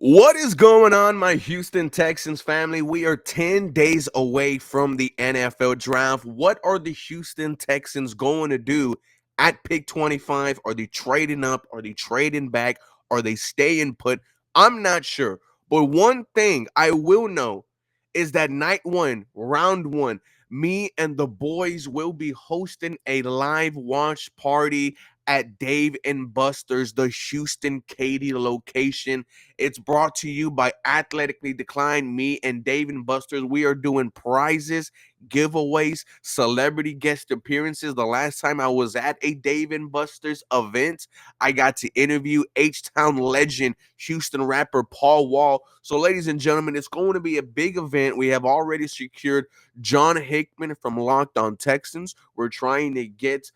What is going on, my Houston Texans family? We are 10 days away from the NFL draft. What are the Houston Texans going to do at pick 25? Are they trading up? Are they trading back? Are they staying put? I'm not sure. But one thing I will know is that night one, round one, me and the boys will be hosting a live watch party at Dave and Buster's, the Houston Katy location. It's brought to you by Athletically Declined. Me and Dave and Buster's. We are doing prizes, giveaways, celebrity guest appearances. The last time I was at a Dave and Buster's event, I got to interview H-Town legend, Houston rapper Paul Wall. So, ladies and gentlemen, it's going to be a big event. We have already secured John Hickman from Locked On Texans. We're trying to get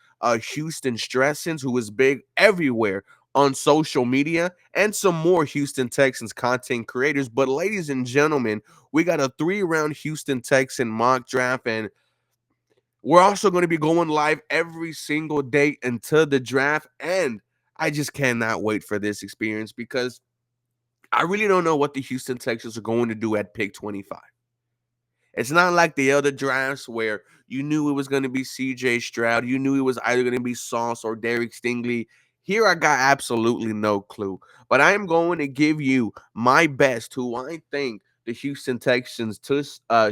Houston Stressins, who is big everywhere on social media, and some more Houston Texans content creators. But ladies and gentlemen, we got a 3-round Houston Texan mock draft, and we're also going to be going live every single day until the draft. And I just cannot wait for this experience because I really don't know what the Houston Texans are going to do at pick 25. It's not like the other drafts where you knew it was going to be CJ Stroud. You knew it was either going to be Sauce or Derek Stingley. Here, I got absolutely no clue. But I am going to give you my best, who I think the Houston Texans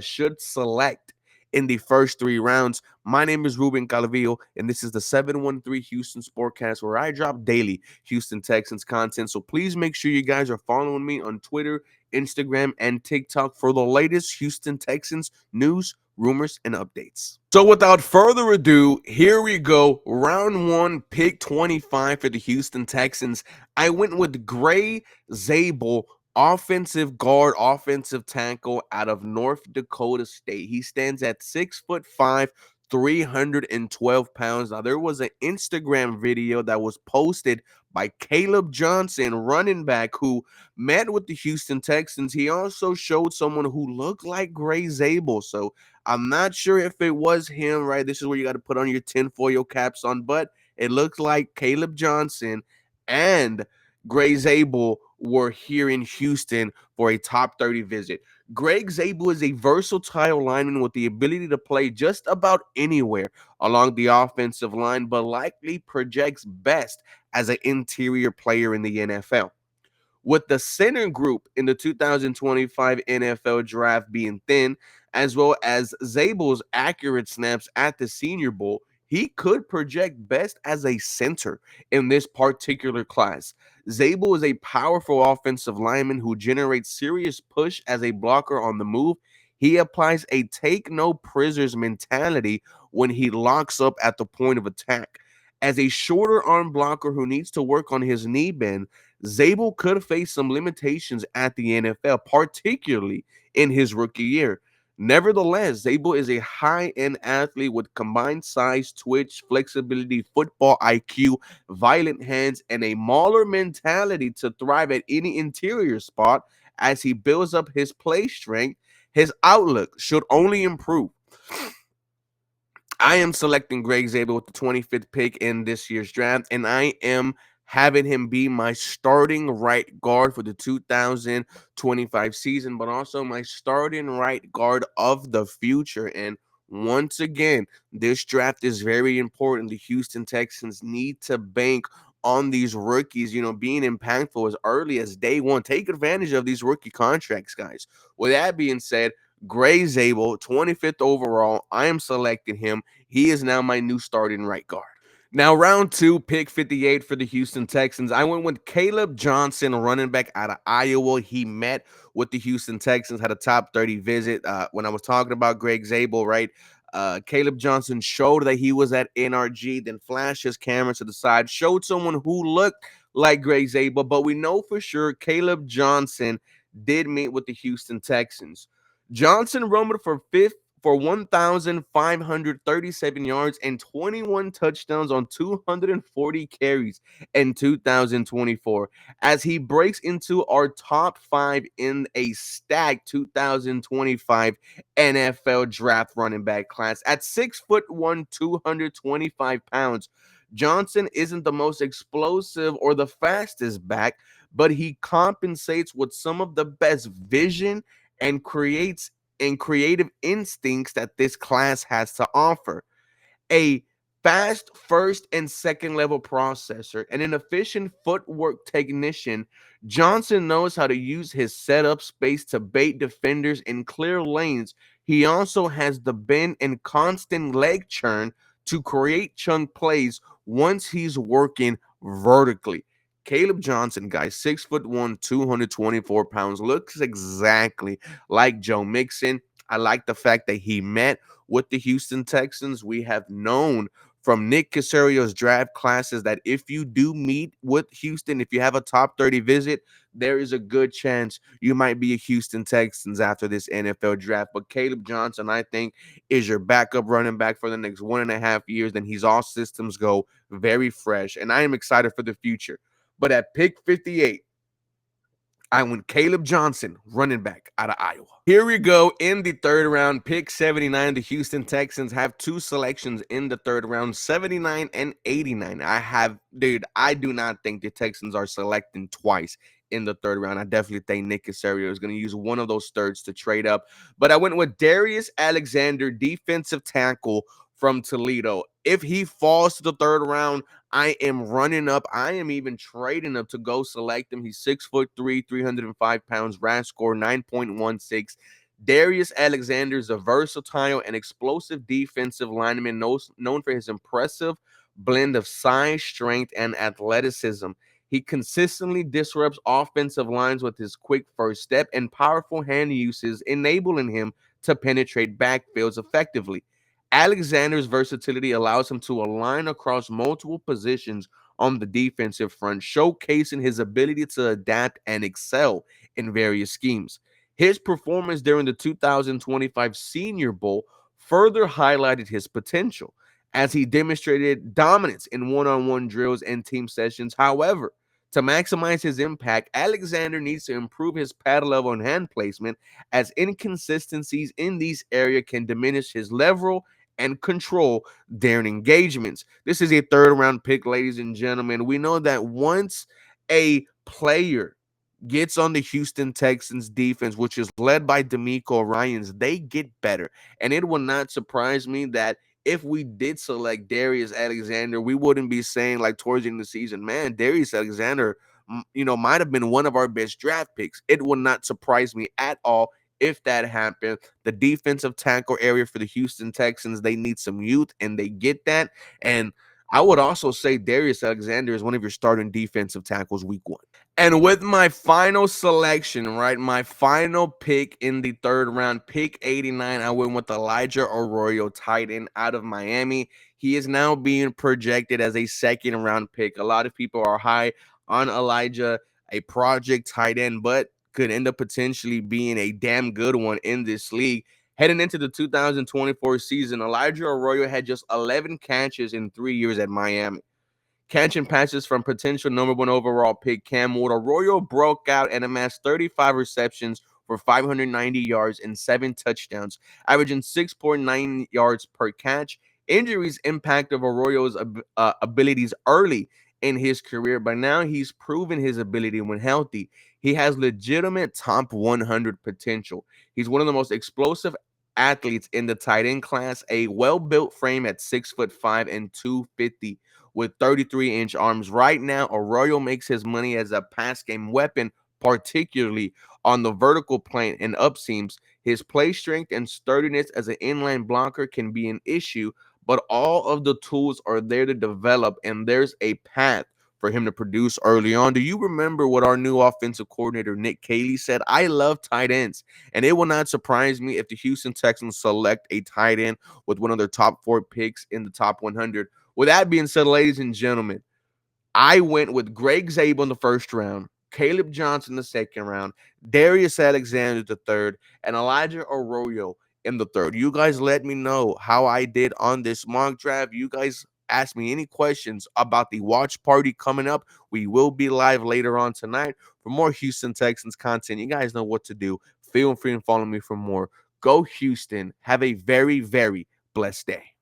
should select in the first 3 rounds. My name is Ruben Calvillo, and this is the 713 Houston Sportcast, where I drop daily Houston Texans content. So please make sure you guys are following me on Twitter, Instagram, and TikTok for the latest Houston Texans news, rumors, and updates. So without further ado, here we go. Round 1, pick 25 for the Houston Texans. I went with Gray Zable, offensive guard, offensive tackle out of North Dakota State. He stands at 6'5", 312 pounds. Now, there was an Instagram video that was posted by Caleb Johnson, running back, who met with the Houston Texans. He also showed someone who looked like Gray Zable. So I'm not sure if it was him, right? This is where you got to put on your tinfoil caps on, but it looks like Caleb Johnson and Gray Zable were here in Houston for a top 30 visit. Greg Zable is a versatile lineman with the ability to play just about anywhere along the offensive line, but likely projects best as an interior player in the NFL. With the center group in the 2025 NFL draft being thin, as well as Zable's accurate snaps at the Senior Bowl, he could project best as a center in this particular class. Zable is a powerful offensive lineman who generates serious push as a blocker on the move. He applies a take no prisoners mentality when he locks up at the point of attack. As a shorter arm blocker who needs to work on his knee bend, Zable could face some limitations at the NFL, particularly in his rookie year. Nevertheless, Zable is a high-end athlete with combined size, twitch, flexibility, football IQ, violent hands, and a mauler mentality to thrive at any interior spot. As he builds up his play strength, his outlook should only improve. I am selecting Greg Zable with the 25th pick in this year's draft, and I am having him be my starting right guard for the 2025 season, but also my starting right guard of the future. And once again, this draft is very important. The Houston Texans need to bank on these rookies, being impactful as early as day one. Take advantage of these rookie contracts, guys. With that being said, Gray Zable, 25th overall, I am selecting him. He is now my new starting right guard. Now, round 2, pick 58 for the Houston Texans. I went with Caleb Johnson, running back out of Iowa. He met with the Houston Texans, had a top 30 visit. When I was talking about Greg Zable, right? Caleb Johnson showed that he was at NRG, then flashed his camera to the side, showed someone who looked like Greg Zable, but we know for sure Caleb Johnson did meet with the Houston Texans. Johnson roamed for 1,537 yards and 21 touchdowns on 240 carries in 2024 as he breaks into our top 5 in a stacked 2025 NFL draft running back class. At 6'1", 225 pounds, Johnson isn't the most explosive or the fastest back, but he compensates with some of the best vision and creates and creative instincts that this class has to offer. A fast first and second level processor and an efficient footwork technician, Johnson knows how to use his setup space to bait defenders in clear lanes. He also has the bend and constant leg churn to create chunk plays once he's working vertically. Caleb Johnson, guys, 6'1", 224 pounds, looks exactly like Joe Mixon. I like the fact that he met with the Houston Texans. We have known from Nick Caserio's draft classes that if you do meet with Houston, if you have a top 30 visit, there is a good chance you might be a Houston Texans after this NFL draft. But Caleb Johnson, I think, is your backup running back for the next 1.5 years. Then he's all systems go, very fresh. And I am excited for the future. But at pick 58, I went Caleb Johnson, running back out of Iowa. Here we go in the third round, pick 79. The Houston Texans have two selections in the third round, 79 and 89. I do not think the Texans are selecting twice in the third round. I definitely think Nick Caserio is going to use one of those thirds to trade up. But I went with Darius Alexander, defensive tackle from Toledo. If he falls to the third round, I am running up. I am even trading up to go select him. He's 6'3", 305 pounds, RAS score 9.16. Darius Alexander is a versatile and explosive defensive lineman known for his impressive blend of size, strength, and athleticism. He consistently disrupts offensive lines with his quick first step and powerful hand uses, enabling him to penetrate backfields effectively. Alexander's versatility allows him to align across multiple positions on the defensive front, showcasing his ability to adapt and excel in various schemes. His performance during the 2025 Senior Bowl further highlighted his potential as he demonstrated dominance in one-on-one drills and team sessions. However, to maximize his impact, Alexander needs to improve his pad level and hand placement, as inconsistencies in these areas can diminish his level and control during engagements. This is a third round pick, ladies and gentlemen. We know that once a player gets on the Houston Texans defense, which is led by D'Amico Ryans, they get better. And it will not surprise me that if we did select Darius Alexander, we wouldn't be saying like towards the end of the season, man, Darius Alexander, might have been one of our best draft picks. It would not surprise me at all if that happened. The defensive tackle area for the Houston Texans, they need some youth, and they get that. And I would also say Darius Alexander is one of your starting defensive tackles week one. And with my final selection, right, my final pick in the third round, pick 89, I went with Elijah Arroyo, tight end out of Miami. He is now being projected as a second round pick. A lot of people are high on Elijah, a project tight end, but could end up potentially being a damn good one in this league. Heading into the 2024 season, Elijah Arroyo had just 11 catches in 3 years at Miami. Catching passes from potential number one overall pick Cam Ward, Arroyo broke out and amassed 35 receptions for 590 yards and 7 touchdowns, averaging 6.9 yards per catch. Injuries impacted Arroyo's abilities early in his career, but now he's proven his ability when healthy. He has legitimate top 100 potential. He's one of the most explosive athletes in the tight end class, a well-built frame at 6'5" and 250 with 33-inch arms. Right now, Arroyo makes his money as a pass game weapon, particularly on the vertical plane and up seams. His play strength and sturdiness as an inline blocker can be an issue, but all of the tools are there to develop, and there's a path for him to produce early on. Do you remember what our new offensive coordinator, Nick Caley, said? I love tight ends, and it will not surprise me if the Houston Texans select a tight end with one of their top 4 picks in the top 100. With that being said, ladies and gentlemen, I went with Greg Zable in the first round, Caleb Johnson in the second round, Darius Alexander the third, and Elijah Arroyo in the third. You guys let me know how I did on this mock draft. You guys ask me any questions about the watch party coming up. We will be live later on tonight for more Houston Texans content. You guys know what to do. Feel free to follow me for more. Go Houston. Have a very, very blessed day.